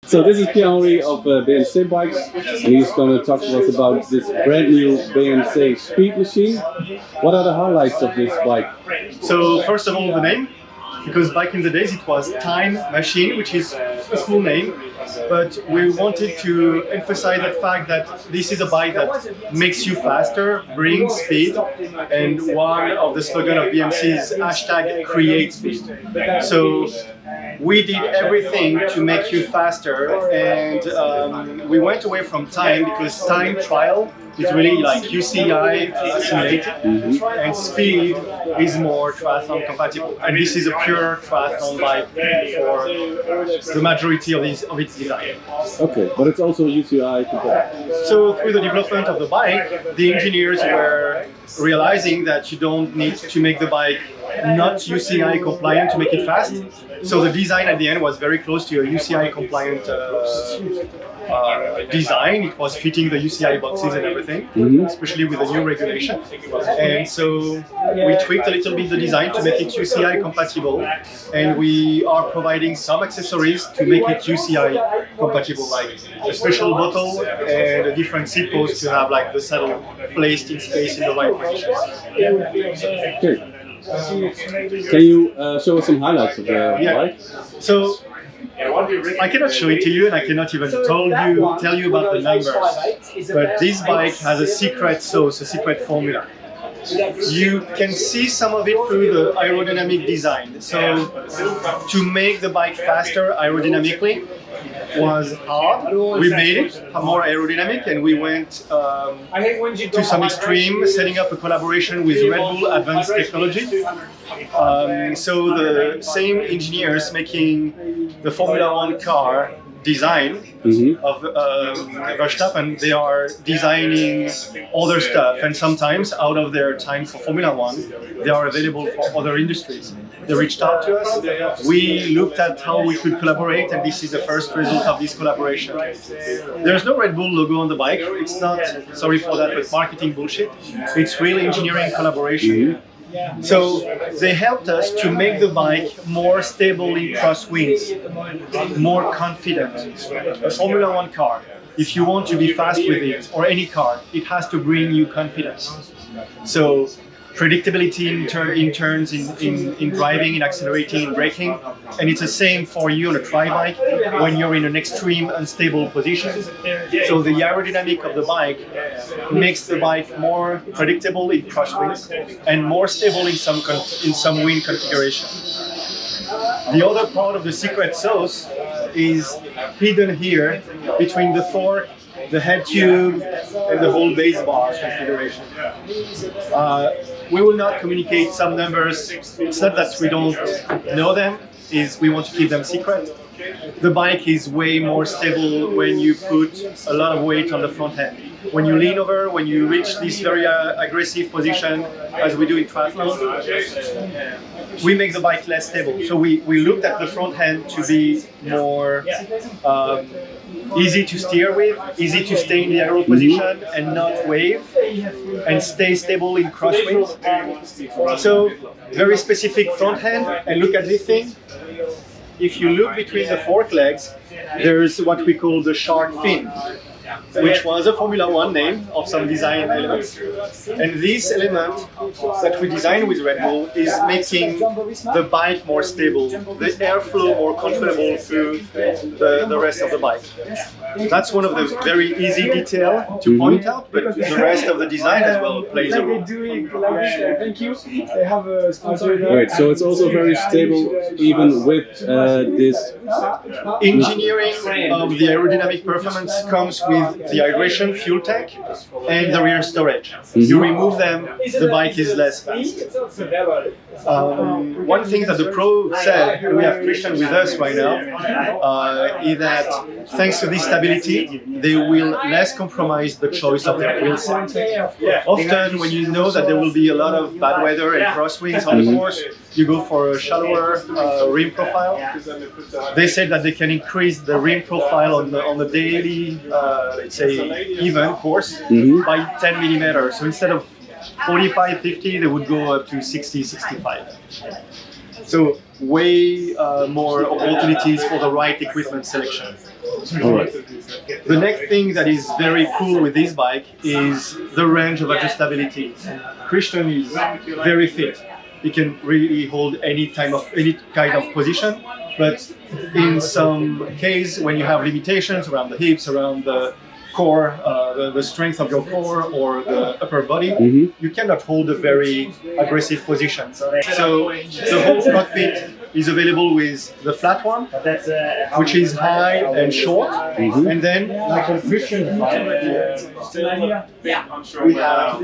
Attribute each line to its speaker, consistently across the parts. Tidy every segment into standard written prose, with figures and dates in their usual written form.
Speaker 1: So this is Pierre-Henri of BMC Bikes, and he's going to talk to us about this brand new BMC Speedmachine. What are the highlights of this bike?
Speaker 2: So first of all, the name, because back in the days it was Time Machine, which is a cool name, but we wanted to emphasize the fact that this is a bike that makes you faster, brings speed, and one of the slogan of BMC is hashtag create speed. So we did everything to make you faster, and we went away from time because time trial is really like UCI simulated, and speed is more triathlon compatible. And this is a pure triathlon bike for the majority of its design.
Speaker 1: Okay, but it's also UCI compatible.
Speaker 2: So through the development of the bike, the engineers were realizing that you don't need to make the bike not UCI compliant to make it fast. So the design at the end was very close to a UCI compliant design. It was fitting the UCI boxes and everything, especially with the new regulation. And so we tweaked a little bit the design to make it UCI compatible, and we are providing some accessories to make it UCI compatible, like a special bottle and a different seat post to have like the saddle placed in space in the right position.
Speaker 1: Okay. Can you show us some highlights of the bike?
Speaker 2: So I cannot show it to you, and I cannot even tell you about the numbers. But this bike has a secret sauce, a secret formula. You can see some of it through the aerodynamic design. So to make the bike faster aerodynamically was hard. We made it more aerodynamic, and we went to some extreme, setting up a collaboration with Red Bull Advanced Technology. So the same engineers making the Formula One car design of Verstappen, they are designing other stuff, and sometimes out of their time for Formula One, they are available for other industries. They reached out to us, we looked at how we could collaborate, and this is the first result of this collaboration. There's no Red Bull logo on the bike, it's not, sorry for that, but marketing bullshit. It's real engineering collaboration. So they helped us to make the bike more stable in crosswinds, more confident. A Formula One car, if you want to be fast with it, or any car, it has to bring you confidence. So predictability in turns, in driving, in accelerating, in braking, and it's the same for you on a tri-bike when you're in an extreme unstable position. So the aerodynamic of the bike makes the bike more predictable in crosswinds and more stable in some wind configuration. The other part of the secret sauce is hidden here between the fork, the head tube, and the whole base bar configuration. We will not communicate some numbers. It's not that we don't know them, is we want to keep them secret. The bike is way more stable when you put a lot of weight on the front end. When you lean over, when you reach this very aggressive position, as we do in triathlon, we make the bike less stable. So we looked at the front end to be more easy to steer with, easy to stay in the aero position and not wave, and stay stable in crosswinds. So very specific front end, and look at this thing. If you look between the fork legs, there's what we call the shark fin, which was a Formula One name of some design elements. And this element that we designed with Red Bull is making the bike more stable, the airflow more controllable through the rest of the bike. That's one of the very easy details to point out, but the rest of the design as well plays a role.
Speaker 3: Thank you. They have a sponsor.
Speaker 1: Right, so it's also very stable even with this.
Speaker 2: Engineering of the aerodynamic performance comes with the hydration fuel tank and the rear storage. You remove them, the bike is less fast. One thing that the pro said, and we have Christian with us right now, is that thanks to this stability, they will less compromise the choice of their wheel set. Often when you know that there will be a lot of bad weather and crosswinds on the course, you go for a shallower rim profile. They said that they can increase the rim profile on the daily, let's say, even course by 10 millimeters. So instead of 45, 50, they would go up to 60, 65. So way more opportunities for the right equipment selection.
Speaker 1: All right.
Speaker 2: The next thing that is very cool with this bike is the range of adjustability. Christian is very fit. He can really hold any kind of position, but in some case, when you have limitations around the hips, around the core, the strength of your core or the upper body, you cannot hold a very aggressive position. So the whole cockpit is available with the flat one, which is high and short, and then like on Christian we have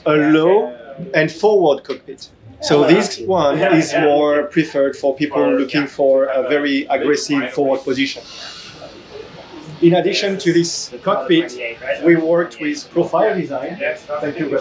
Speaker 2: a low and forward cockpit. So this one is more preferred for people looking for a very aggressive forward position. In addition to this cockpit, we worked with Profile Design. Thank you.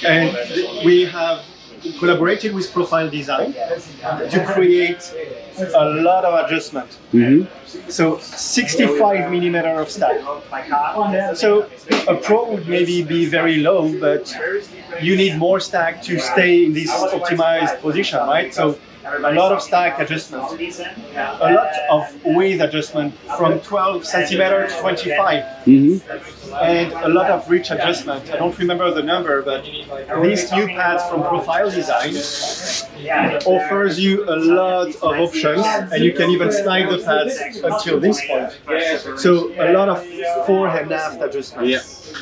Speaker 2: And we have collaborated with Profile Design to create a lot of adjustment. So 65 millimeter of stack. So a pro would maybe be very low, but you need more stack to stay in this optimized position, right? So a lot of stack adjustment, a lot of width adjustment from 12 centimeter to 25, and a lot of reach adjustment. I don't remember the number, but these new pads from Profile Design offers you a lot of options, and you can even slide the pads until this point. So a lot of fore and aft adjustments.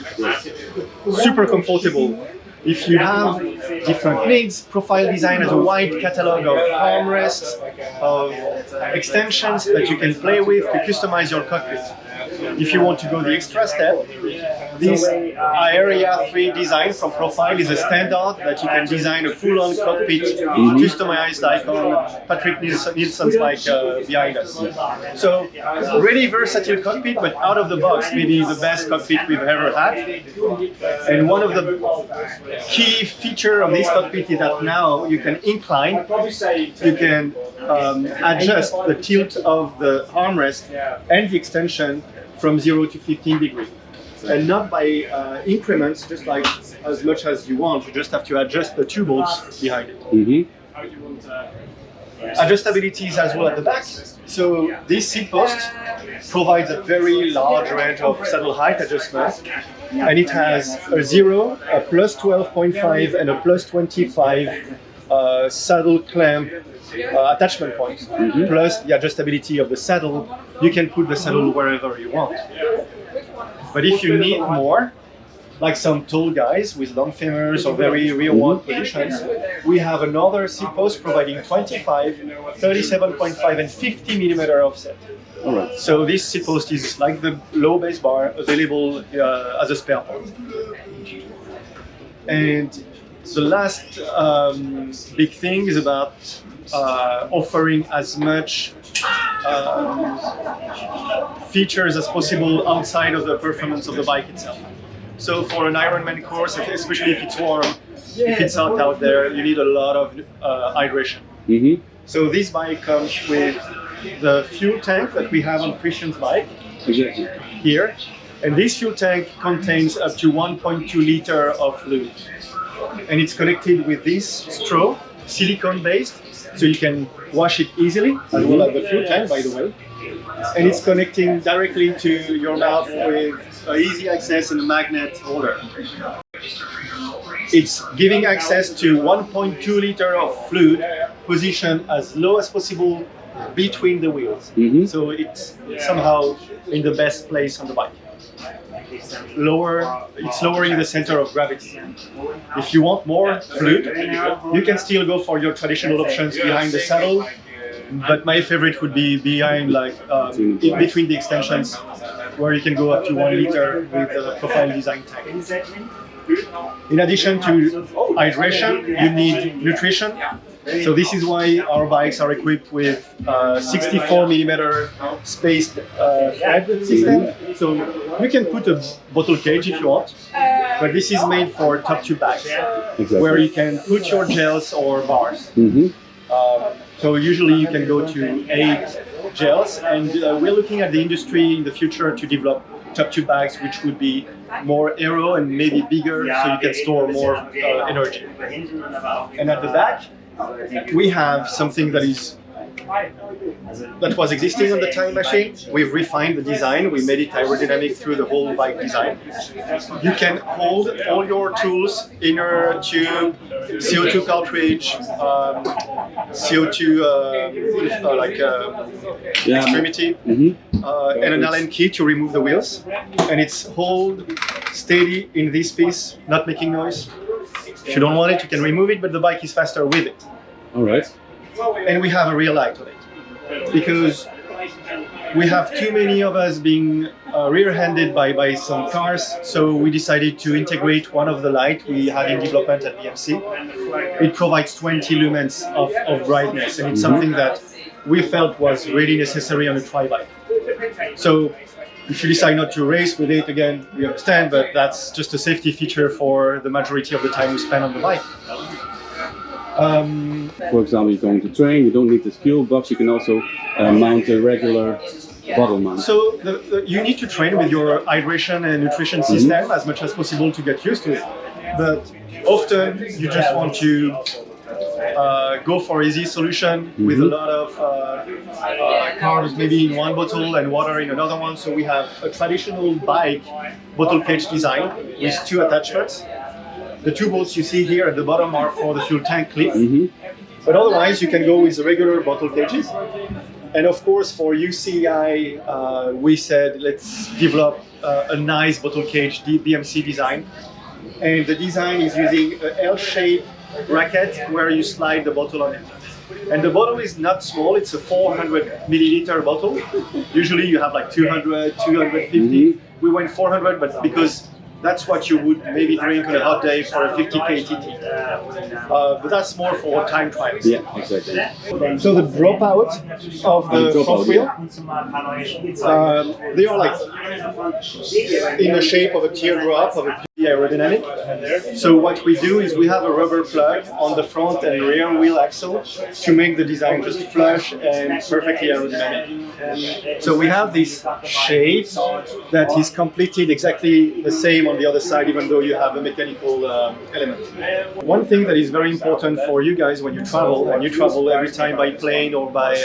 Speaker 2: Super comfortable. If you have different needs, Profile Design has a wide catalog of armrests, of extensions that you can play with to customize your cockpit. If you want to go the extra step, this Area 3 design from Profile is a standard that you can design a full-on cockpit, customized like on Patrick Nielsen's bike behind us. So really versatile cockpit, but out of the box, maybe the best cockpit we've ever had. And one of the key feature of this cockpit is that now you can incline, you can adjust the tilt of the armrest and the extension from 0 to 15 degrees. And not by increments, just like as much as you want. You just have to adjust the two bolts behind it. Adjustability is as well at the back. So this seat post provides a very large range of saddle height adjustments, and it has a 0, a plus 12.5, and a plus 25 saddle clamp attachment points. Plus the adjustability of the saddle. You can put the saddle wherever you want. But if you need more, like some tall guys with long femurs or very rearward positions, we have another seat post providing 25, 37.5 and 50 millimeter offset.
Speaker 1: All right.
Speaker 2: So this seat post is like the low base bar, available as a spare part. And the last big thing is about offering as much features as possible outside of the performance of the bike itself. So for an Ironman course, especially if it's warm, if it's hot out there, you need a lot of hydration. So this bike comes with the fuel tank that we have on Christian's bike here. And this fuel tank contains up to 1.2 liter of fluid. And it's connected with this straw, silicone based, so you can wash it easily, as well as the fuel tank, by the way. And it's connecting directly to your mouth with easy access and a magnet holder. It's giving access to 1.2 liter of fluid, positioned as low as possible between the wheels. So it's somehow in the best place on the bike. It's lowering the center of gravity. If you want more fluid, you can still go for your traditional options behind the saddle, but my favorite would be behind, like in between the extensions, where you can go up to 1 liter with a Profile Design tank. In addition to hydration, you need nutrition. So this is why our bikes are equipped with 64 millimeter spaced thread system. So you can put a bottle cage if you want, but this is made for top tube bags, where you can put your gels or bars. So usually you can go to 8 gels, and we're looking at the industry in the future to develop top tube bags, which would be more aero and maybe bigger, so you can store more energy. And at the back, we have something that was existing on the time machine. We've refined the design. We made it aerodynamic through the whole bike design. You can hold all your tools, inner tube, CO2 cartridge, CO2 extremity, and an Allen key to remove the wheels. And it's hold steady in this piece, not making noise. If you don't want it, you can remove it, but the bike is faster with it.
Speaker 1: All right.
Speaker 2: And we have a rear light on it because we have too many of us being rear-handed by some cars, so we decided to integrate one of the lights we had in development at BMC. It provides 20 lumens of brightness, and it's something that we felt was really necessary on a tri-bike. So if you decide not to race with it, again, we understand, but that's just a safety feature for the majority of the time we spend on the bike.
Speaker 1: For example, you're going to train, you don't need this fuel box, you can also mount a regular bottle mount.
Speaker 2: So you need to train with your hydration and nutrition system as much as possible to get used to it. But often you just want to go for easy solution with a lot of carbs maybe in one bottle and water in another one. So we have a traditional bike bottle cage design with two attachments. The two bolts you see here at the bottom are for the fuel tank clip. But otherwise you can go with the regular bottle cages. And of course for UCI we said let's develop a nice bottle cage BMC design. And the design is using an L-shaped bracket where you slide the bottle on it. And the bottle is not small, it's a 400 milliliter bottle. Usually you have like 200, 250. We went 400, but because that's what you would maybe drink on a hot day for a 50k TT. But that's more for time trials.
Speaker 1: Yeah, exactly.
Speaker 2: So the dropout of the front wheel, they are like in the shape of a teardrop of a aerodynamic. So what we do is we have a rubber plug on the front and rear wheel axle to make the design just flush and perfectly aerodynamic. So we have this shape that is completed exactly the same on the other side, even though you have a mechanical element. One thing that is very important for you guys when you travel, and you travel every time by plane or by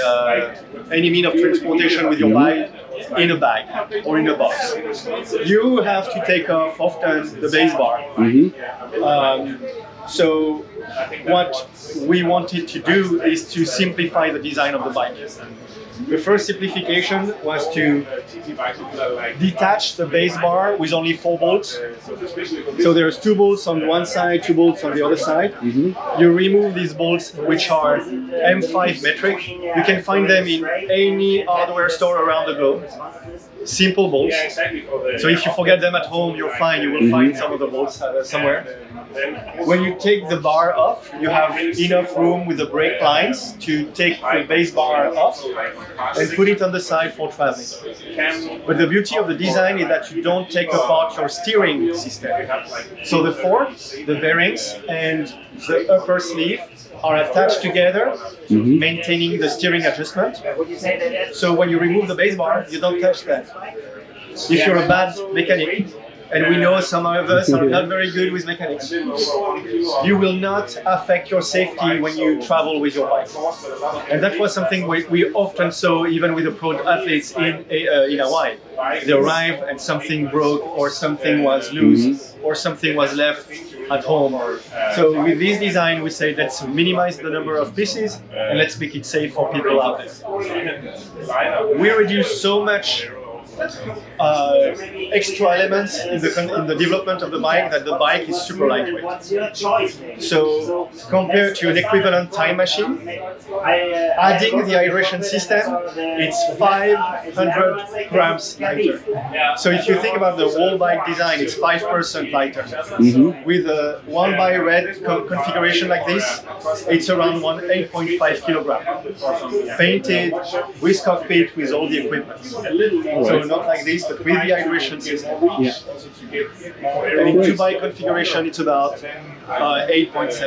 Speaker 2: any mean of transportation with your bike, in a bag or in a box, you have to take off often the base bar. So what we wanted to do is to simplify the design of the bike. The first simplification was to detach the base bar with only 4 bolts. So there's 2 bolts on one side, 2 bolts on the other side. You remove these bolts, which are M5 metric. You can find them in any hardware store around the globe. Simple bolts. So if you forget them at home, you're fine. You will find some of the bolts somewhere. When you take the bar off, you have enough room with the brake lines to take the base bar off and put it on the side for traveling. But the beauty of the design is that you don't take apart your steering system. So the fork, the bearings, and the upper sleeve are attached together, maintaining the steering adjustment. So when you remove the base bar, you don't touch that. If you're a bad mechanic, and we know some of us are not very good with mechanics, you will not affect your safety when you travel with your bike. And that was something we often saw even with the pro athletes in Hawaii. They arrived and something broke or something was loose or something was left at home. So with this design we say let's minimize the number of pieces and let's make it safe for people out there. We reduce so much extra elements in the development of the bike that the bike is super lightweight. So compared to an equivalent time machine, adding the aeration system, it's 500 grams lighter. So if you think about the whole bike design, it's 5% lighter. With a 1x-red configuration like this, it's around 8.5 kilogram. Painted with cockpit with all the equipment. So not like this, but with the hydration system. And in 2x configuration, it's about 8.7.